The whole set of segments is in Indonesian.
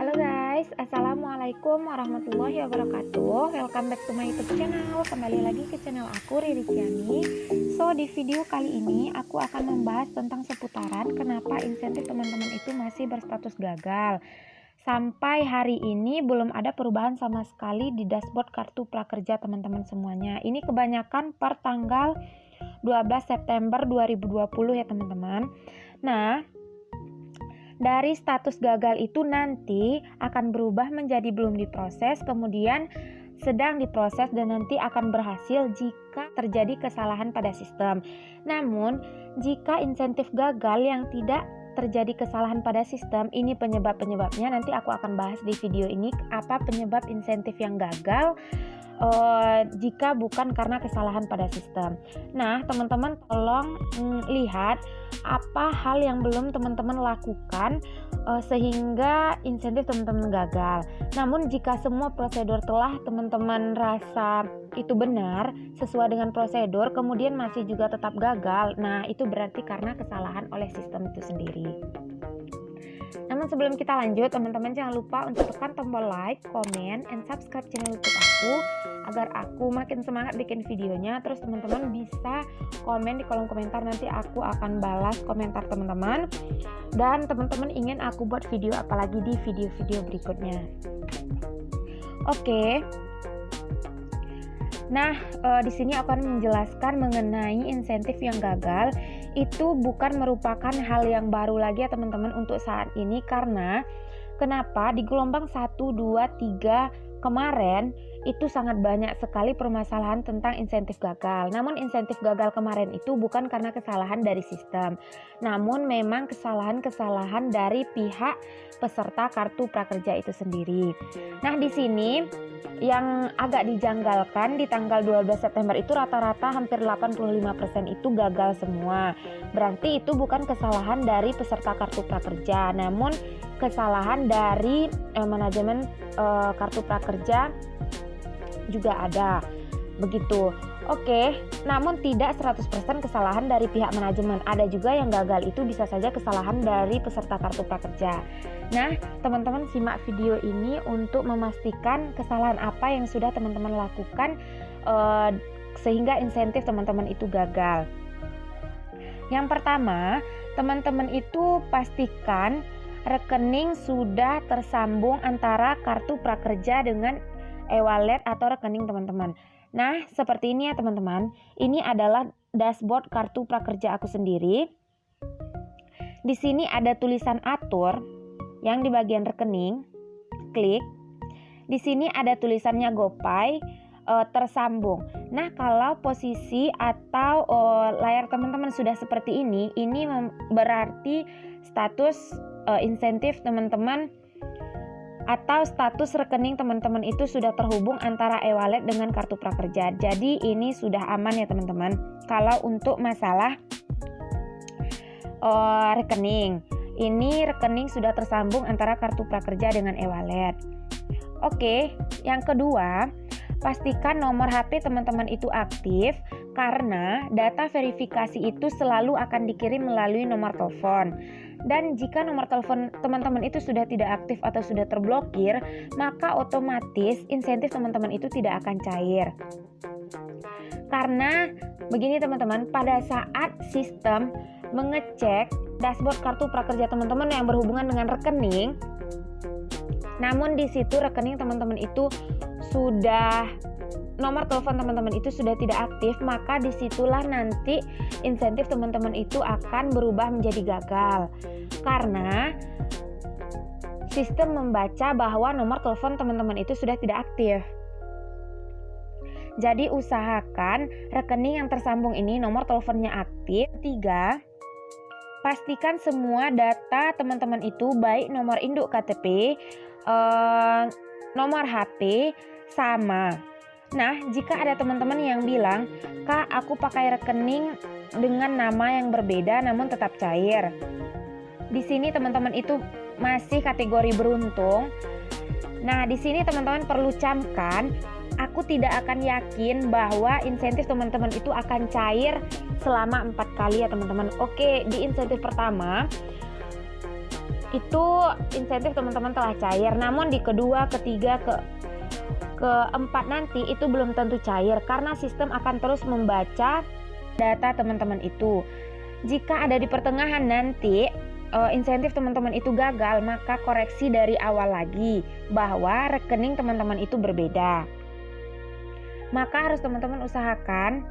Halo guys, Assalamualaikum warahmatullahi wabarakatuh. Welcome back to my YouTube channel. Kembali lagi ke channel aku, Riri Ciani. So, di video kali ini aku akan membahas tentang seputaran kenapa insentif teman-teman itu masih berstatus gagal. Sampai hari ini belum ada perubahan sama sekali di dashboard kartu prakerja teman-teman semuanya. Ini kebanyakan per tanggal 12 September 2020 ya teman-teman. Nah, dari status gagal itu nanti akan berubah menjadi belum diproses, kemudian sedang diproses, dan nanti akan berhasil jika terjadi kesalahan pada sistem. Namun, jika insentif gagal yang tidak terjadi kesalahan pada sistem, ini penyebab-penyebabnya nanti aku akan bahas di video ini. Apa penyebab insentif yang gagal jika bukan karena kesalahan pada sistem. Nah, teman-teman tolong lihat apa hal yang belum teman-teman lakukan sehingga insentif teman-teman gagal. Namun jika semua prosedur telah teman-teman rasa itu benar sesuai dengan prosedur, kemudian masih juga tetap gagal, nah itu berarti karena kesalahan oleh sistem itu sendiri. Namun sebelum kita lanjut, teman-teman jangan lupa untuk tekan tombol like, comment, and subscribe channel YouTube aku agar aku makin semangat bikin videonya. Terus teman-teman bisa komen di kolom komentar, nanti aku akan balas komentar teman-teman. Dan teman-teman ingin aku buat video apalagi di video-video berikutnya. Oke. Nah, di sini aku akan menjelaskan mengenai insentif yang gagal. Itu bukan merupakan hal yang baru lagi ya teman-teman untuk saat ini, karena kenapa di gelombang 1, 2, 3 kemarin itu sangat banyak sekali permasalahan tentang insentif gagal. Namun insentif gagal kemarin itu bukan karena kesalahan dari sistem, namun memang kesalahan-kesalahan dari pihak peserta kartu prakerja itu sendiri. Nah, di sini yang agak dijanggalkan di tanggal 12 September itu rata-rata hampir 85% itu gagal semua. Berarti itu bukan kesalahan dari peserta kartu prakerja, namun kesalahan dari manajemen kartu prakerja juga ada. Begitu. Oke, namun tidak 100% kesalahan dari pihak manajemen. Ada juga yang gagal itu bisa saja kesalahan dari peserta kartu prakerja. Nah, teman-teman simak video ini untuk memastikan kesalahan apa yang sudah teman-teman lakukan sehingga insentif teman-teman itu gagal. Yang pertama, teman-teman itu pastikan rekening sudah tersambung antara kartu prakerja dengan e-wallet atau rekening teman-teman. Nah, seperti ini ya teman-teman. Ini adalah dashboard kartu prakerja aku sendiri. Di sini ada tulisan atur yang di bagian rekening. Klik. Di sini ada tulisannya GoPay tersambung. Nah, kalau posisi atau layar teman-teman sudah seperti ini berarti status insentif teman-teman atau status rekening teman-teman itu sudah terhubung antara e-wallet dengan kartu prakerja. Jadi ini sudah aman ya teman-teman. Kalau untuk masalah rekening, ini rekening sudah tersambung antara kartu prakerja dengan e-wallet. Oke, yang kedua, pastikan nomor HP teman-teman itu aktif, karena data verifikasi itu selalu akan dikirim melalui nomor telepon. Dan jika nomor telepon teman-teman itu sudah tidak aktif atau sudah terblokir, maka otomatis insentif teman-teman itu tidak akan cair. Karena begini teman-teman, pada saat sistem mengecek dashboard kartu prakerja teman-teman yang berhubungan dengan rekening, namun di situ rekening teman-teman itu sudah nomor telepon teman-teman itu sudah tidak aktif, maka disitulah nanti insentif teman-teman itu akan berubah menjadi gagal. Karena sistem membaca bahwa nomor telepon teman-teman itu sudah tidak aktif. Jadi usahakan rekening yang tersambung ini nomor teleponnya aktif. 3. Pastikan semua data teman-teman itu baik nomor induk KTP, nomor HP sama. Nah, jika ada teman-teman yang bilang, "Kak, aku pakai rekening dengan nama yang berbeda namun tetap cair." Di sini teman-teman itu masih kategori beruntung. Nah, di sini teman-teman perlu camkan, aku tidak akan yakin bahwa insentif teman-teman itu akan cair selama 4 kali ya teman-teman. Oke, di insentif pertama itu insentif teman-teman telah cair. Namun di kedua, ketiga, keempat nanti itu belum tentu cair karena sistem akan terus membaca data teman-teman itu. Jika ada di pertengahan nanti insentif teman-teman itu gagal, maka koreksi dari awal lagi bahwa rekening teman-teman itu berbeda. Maka harus teman-teman usahakan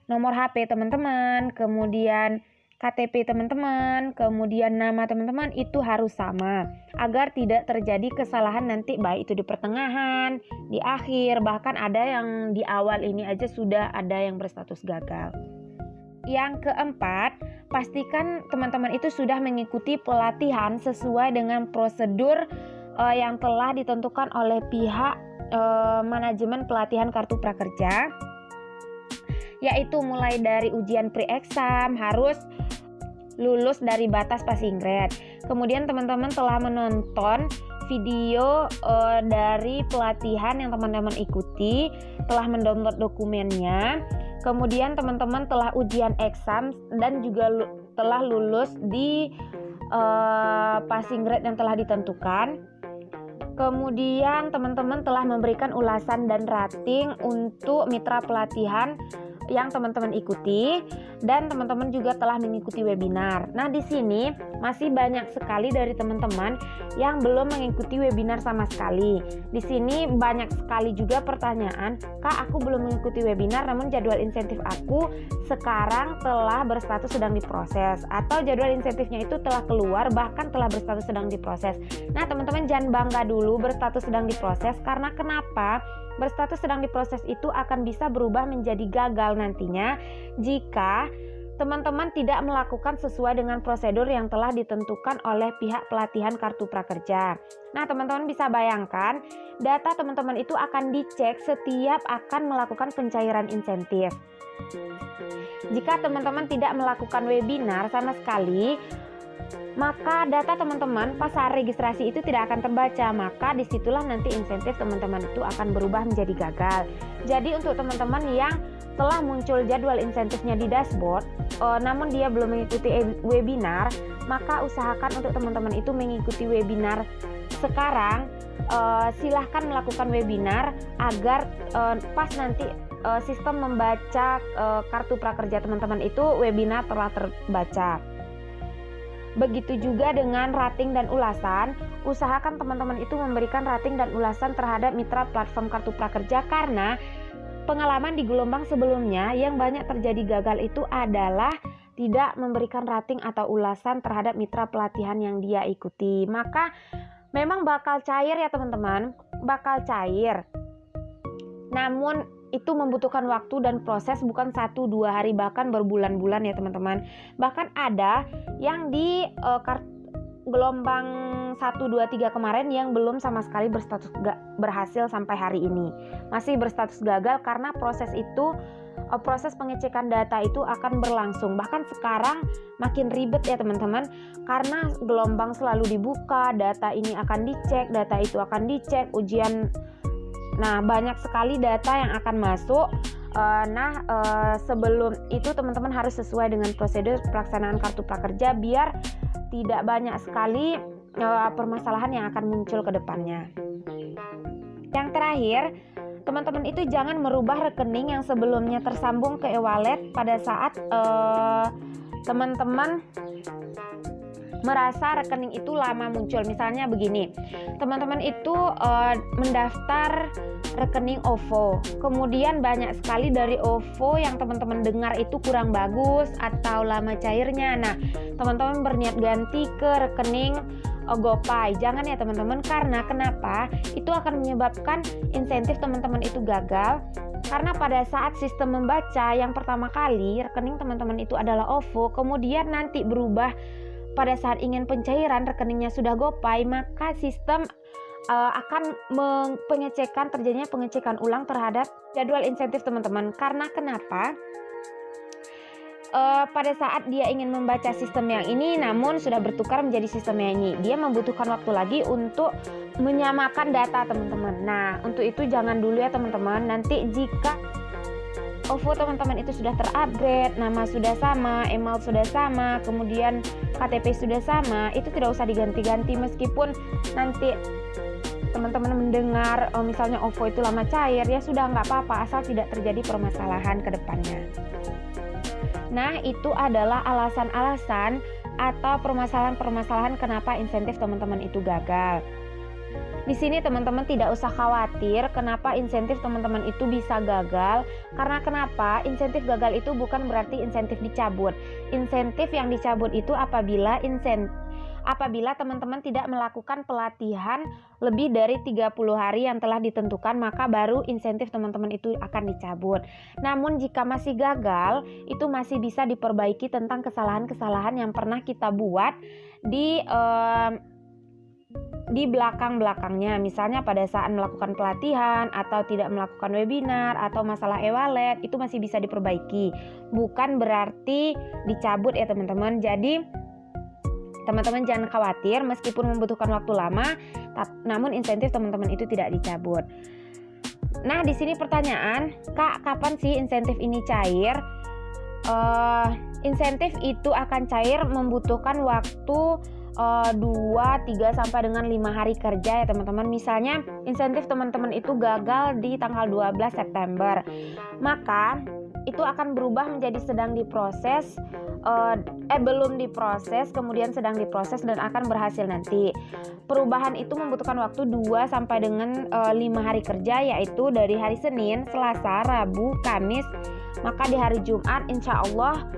nomor HP teman-teman, kemudian KTP teman-teman, kemudian nama teman-teman itu harus sama agar tidak terjadi kesalahan nanti baik itu di pertengahan, di akhir, bahkan ada yang di awal ini aja sudah ada yang berstatus gagal. Yang keempat, pastikan teman-teman itu sudah mengikuti pelatihan sesuai dengan prosedur yang telah ditentukan oleh pihak manajemen pelatihan Kartu Prakerja, yaitu mulai dari ujian pre-exam harus lulus dari batas passing grade. Kemudian teman-teman telah menonton video dari pelatihan yang teman-teman ikuti, telah mendownload dokumennya. Kemudian teman-teman telah ujian exam dan juga telah lulus di passing grade yang telah ditentukan. Kemudian teman-teman telah memberikan ulasan dan rating untuk mitra pelatihan yang teman-teman ikuti, dan teman-teman juga telah mengikuti webinar. Nah, di sini masih banyak sekali dari teman-teman yang belum mengikuti webinar sama sekali. Di sini banyak sekali juga pertanyaan, "Kak, aku belum mengikuti webinar namun jadwal insentif aku sekarang telah berstatus sedang diproses," atau jadwal insentifnya itu telah keluar bahkan telah berstatus sedang diproses. Nah, teman-teman jangan bangga dulu berstatus sedang diproses, karena kenapa? Berstatus sedang diproses itu akan bisa berubah menjadi gagal nantinya jika teman-teman tidak melakukan sesuai dengan prosedur yang telah ditentukan oleh pihak pelatihan Kartu Prakerja. Nah, teman-teman bisa bayangkan, data teman-teman itu akan dicek setiap akan melakukan pencairan insentif. Jika teman-teman tidak melakukan webinar sama sekali, maka data teman-teman pas saat registrasi itu tidak akan terbaca, maka disitulah nanti insentif teman-teman itu akan berubah menjadi gagal. Jadi untuk teman-teman yang telah muncul jadwal insentifnya di dashboard, namun dia belum mengikuti webinar, maka usahakan untuk teman-teman itu mengikuti webinar sekarang. Silahkan melakukan webinar agar pas nanti sistem membaca Kartu Prakerja teman-teman itu webinar telah terbaca. Begitu juga dengan rating dan ulasan, usahakan teman-teman itu memberikan rating dan ulasan terhadap mitra platform Kartu Prakerja, karena pengalaman di gelombang sebelumnya yang banyak terjadi gagal itu adalah tidak memberikan rating atau ulasan terhadap mitra pelatihan yang dia ikuti. Maka memang bakal cair ya teman-teman, bakal cair. Namun itu membutuhkan waktu dan proses, bukan 1-2 hari, bahkan berbulan-bulan ya teman-teman. Bahkan ada yang di gelombang 1, 2, 3 kemarin yang belum sama sekali berhasil sampai hari ini. Masih berstatus gagal karena proses pengecekan data itu akan berlangsung. Bahkan sekarang makin ribet ya teman-teman, karena gelombang selalu dibuka, data ini akan dicek, data itu akan dicek, ujian. Nah, banyak sekali data yang akan masuk. Sebelum itu teman-teman harus sesuai dengan prosedur pelaksanaan Kartu Prakerja biar tidak banyak sekali permasalahan yang akan muncul ke depannya. Yang terakhir, teman-teman itu jangan merubah rekening yang sebelumnya tersambung ke e-wallet pada saat teman-teman merasa rekening itu lama muncul. Misalnya begini, teman-teman itu mendaftar rekening OVO, kemudian banyak sekali dari OVO yang teman-teman dengar itu kurang bagus atau lama cairnya. Nah, teman-teman berniat ganti ke rekening GoPay. Jangan ya teman-teman, karena kenapa? Itu akan menyebabkan insentif teman-teman itu gagal. Karena pada saat sistem membaca yang pertama kali rekening teman-teman itu adalah OVO, kemudian nanti berubah pada saat ingin pencairan rekeningnya sudah GoPay, maka sistem akan terjadinya pengecekan ulang terhadap jadwal insentif teman-teman. Karena kenapa? Pada saat dia ingin membaca sistem yang ini namun sudah bertukar menjadi sistem yang ini, dia membutuhkan waktu lagi untuk menyamakan data teman-teman. Nah, untuk itu jangan dulu ya teman-teman. Nanti jika OVO teman-teman itu sudah terupgrade, nama sudah sama, email sudah sama, kemudian KTP sudah sama, itu tidak usah diganti-ganti. Meskipun nanti teman-teman mendengar misalnya OVO itu lama cair, ya sudah nggak apa-apa, asal tidak terjadi permasalahan ke depannya. Nah, itu adalah alasan-alasan atau permasalahan-permasalahan kenapa insentif teman-teman itu gagal. Di sini teman-teman tidak usah khawatir kenapa insentif teman-teman itu bisa gagal. Karena kenapa? Insentif gagal itu bukan berarti insentif dicabut. Insentif yang dicabut itu apabila teman-teman tidak melakukan pelatihan lebih dari 30 hari yang telah ditentukan, maka baru insentif teman-teman itu akan dicabut. Namun jika masih gagal, itu masih bisa diperbaiki tentang kesalahan-kesalahan yang pernah kita buat di belakang-belakangnya, misalnya pada saat melakukan pelatihan atau tidak melakukan webinar atau masalah e-wallet, itu masih bisa diperbaiki. Bukan berarti dicabut ya teman-teman. Jadi teman-teman jangan khawatir, meskipun membutuhkan waktu lama, namun insentif teman-teman itu tidak dicabut. Nah, di sini pertanyaan, Kak, kapan sih insentif ini cair? Insentif itu akan cair membutuhkan waktu 2, 3 sampai dengan 5 hari kerja ya teman-teman. Misalnya insentif teman-teman itu gagal di tanggal 12 September, maka itu akan berubah menjadi sedang diproses, belum diproses, kemudian sedang diproses dan akan berhasil nanti. Perubahan itu membutuhkan waktu 2 sampai dengan 5 hari kerja, yaitu dari hari Senin, Selasa, Rabu, Kamis. Maka di hari Jumat insya Allah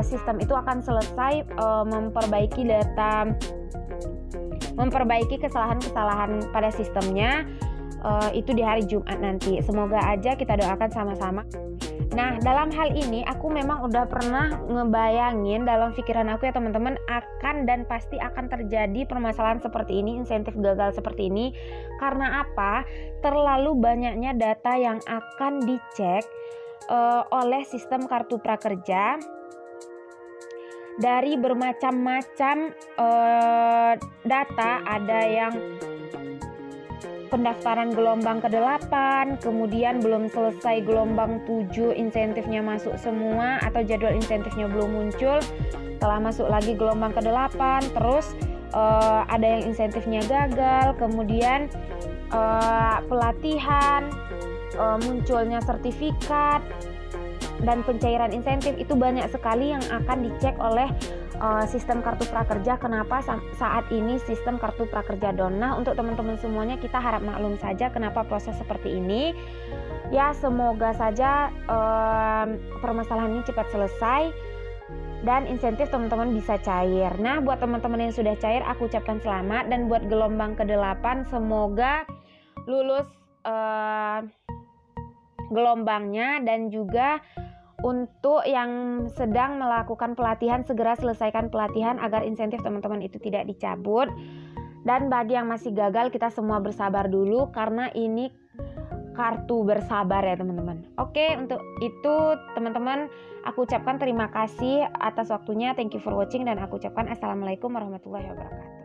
sistem itu akan selesai memperbaiki data, memperbaiki kesalahan-kesalahan pada sistemnya, itu di hari Jumat nanti. Semoga aja kita doakan sama-sama. Nah, dalam hal ini aku memang udah pernah ngebayangin dalam pikiran aku ya teman-teman, akan dan pasti akan terjadi permasalahan seperti ini, insentif gagal seperti ini. Karena apa? Terlalu banyaknya data yang akan dicek oleh sistem kartu prakerja dari bermacam-macam data. Ada yang pendaftaran gelombang ke-8, kemudian belum selesai gelombang 7, insentifnya masuk semua atau jadwal insentifnya belum muncul, telah masuk lagi gelombang ke-8, terus ada yang insentifnya gagal, kemudian pelatihan, munculnya sertifikat dan pencairan insentif. Itu banyak sekali yang akan dicek oleh sistem kartu prakerja. Kenapa saat ini sistem kartu prakerja down? Nah, untuk teman-teman semuanya, kita harap maklum saja kenapa proses seperti ini. Ya, semoga saja permasalahan ini cepat selesai dan insentif teman-teman bisa cair. Nah, buat teman-teman yang sudah cair, aku ucapkan selamat. Dan buat gelombang ke-8, semoga lulus gelombangnya. Dan juga untuk yang sedang melakukan pelatihan, segera selesaikan pelatihan agar insentif teman-teman itu tidak dicabut. Dan bagi yang masih gagal, kita semua bersabar dulu karena ini kartu bersabar ya teman-teman. Oke, untuk itu teman-teman, aku ucapkan terima kasih atas waktunya. Thank you for watching dan aku ucapkan assalamualaikum warahmatullahi wabarakatuh.